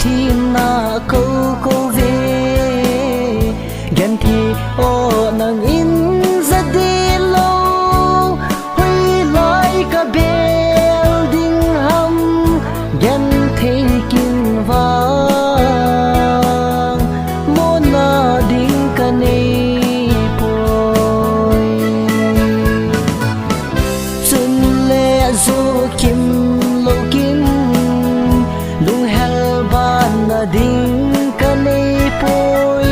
thi na câu câu về gần thì ô nang in ra đi lâu huy lại cả building hầm gần thì kinh vang môn na đinh cả này bồi chân lệ du kim lâu kim lung hel ban na đinh cả này bồi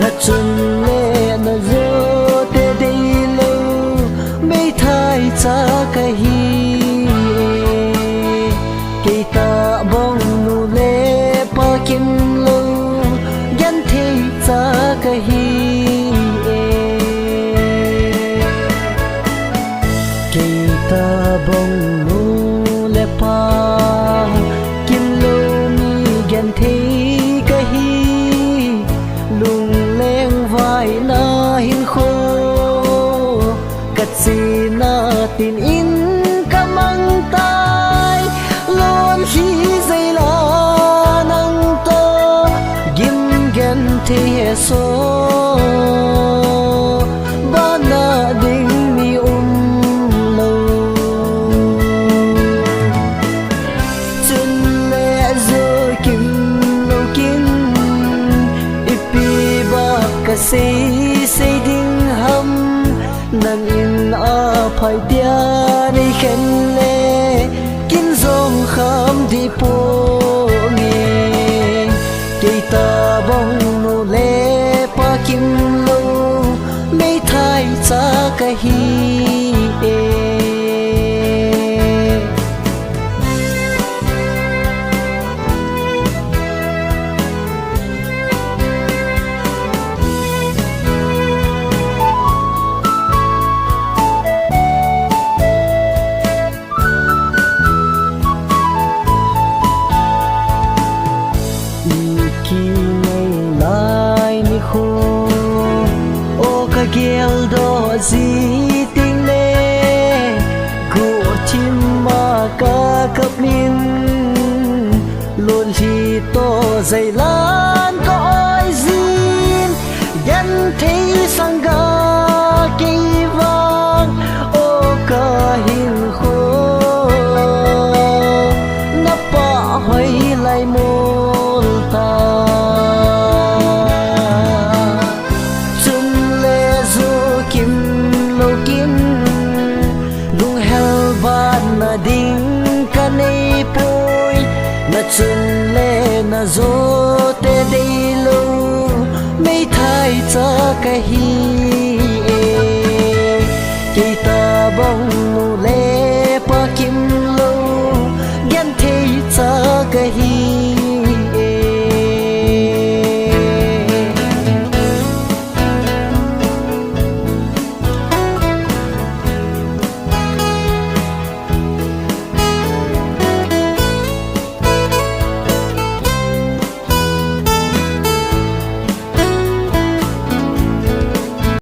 na chân lệ na zo te dei lâu mấy thay cha cái hi cây ta bông nu lệ pa kim lâu gan thay cha cái hi cây ta bông nu lệ pa kim lâu mi gan thay cái hi lung leng vai na hin khô cắt xì na tin in kamang tai lon khi dây la nang to gim gan thế so ba na ding mi lâu chân lệ rồi kim lâu kim ipi ba ka say ding ham nang in a phai tia nei khen le kin zong kham di po nge cây ta bông nu le pa kim lâu mấy thay cha cái hi gel do gì tình lệ gỗ chim mà ca cấp min luôn khi to dày lan cõi zin gắn thấy sang ga cây vàng ô ca hin khô nắp bạ hoay lại môn ta na ding ka nei poi na chun le na zo te dei lo mấy thay cha cái hi cây ta bông nu le pa kim lo gan thei cha cái hi